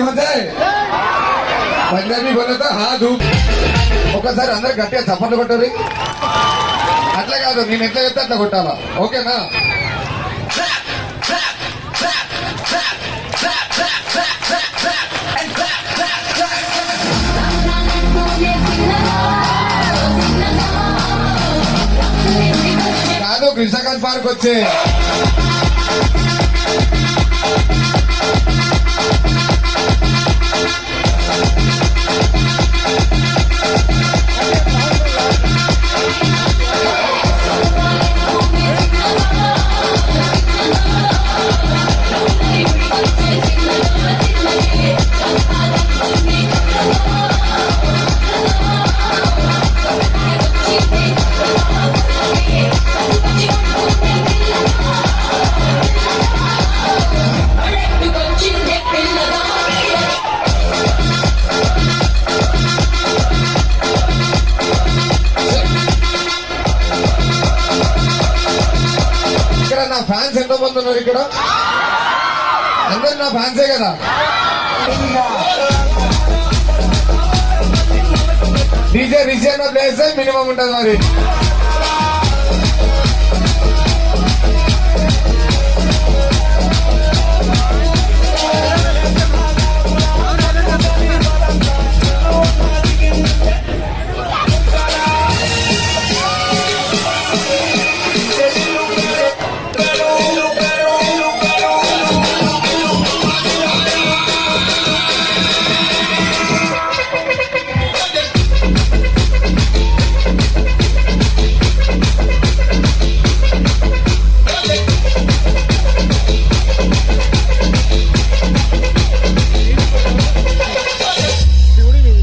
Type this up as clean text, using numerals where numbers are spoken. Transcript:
हो जाए पंजाबी बोले तो हाथ ऊप ఒకసారి అందరు గట్టిగా చప్పట్లు కొట్టారు అట్లా కాదు నేను ఎట్లా చెప్తే అట్లా కొట్టాలా ఓకేనా కాదు కృష్ణకాంత్ పార్క్ వచ్చే నా ఫ్యాన్స్ ఎంతో మంది ఉన్నారు ఇక్కడ అందరు నా ఫ్యాన్సే కదా డీజే రిజియన్ ప్లేస్ మినిమం ఉంటుంది మరి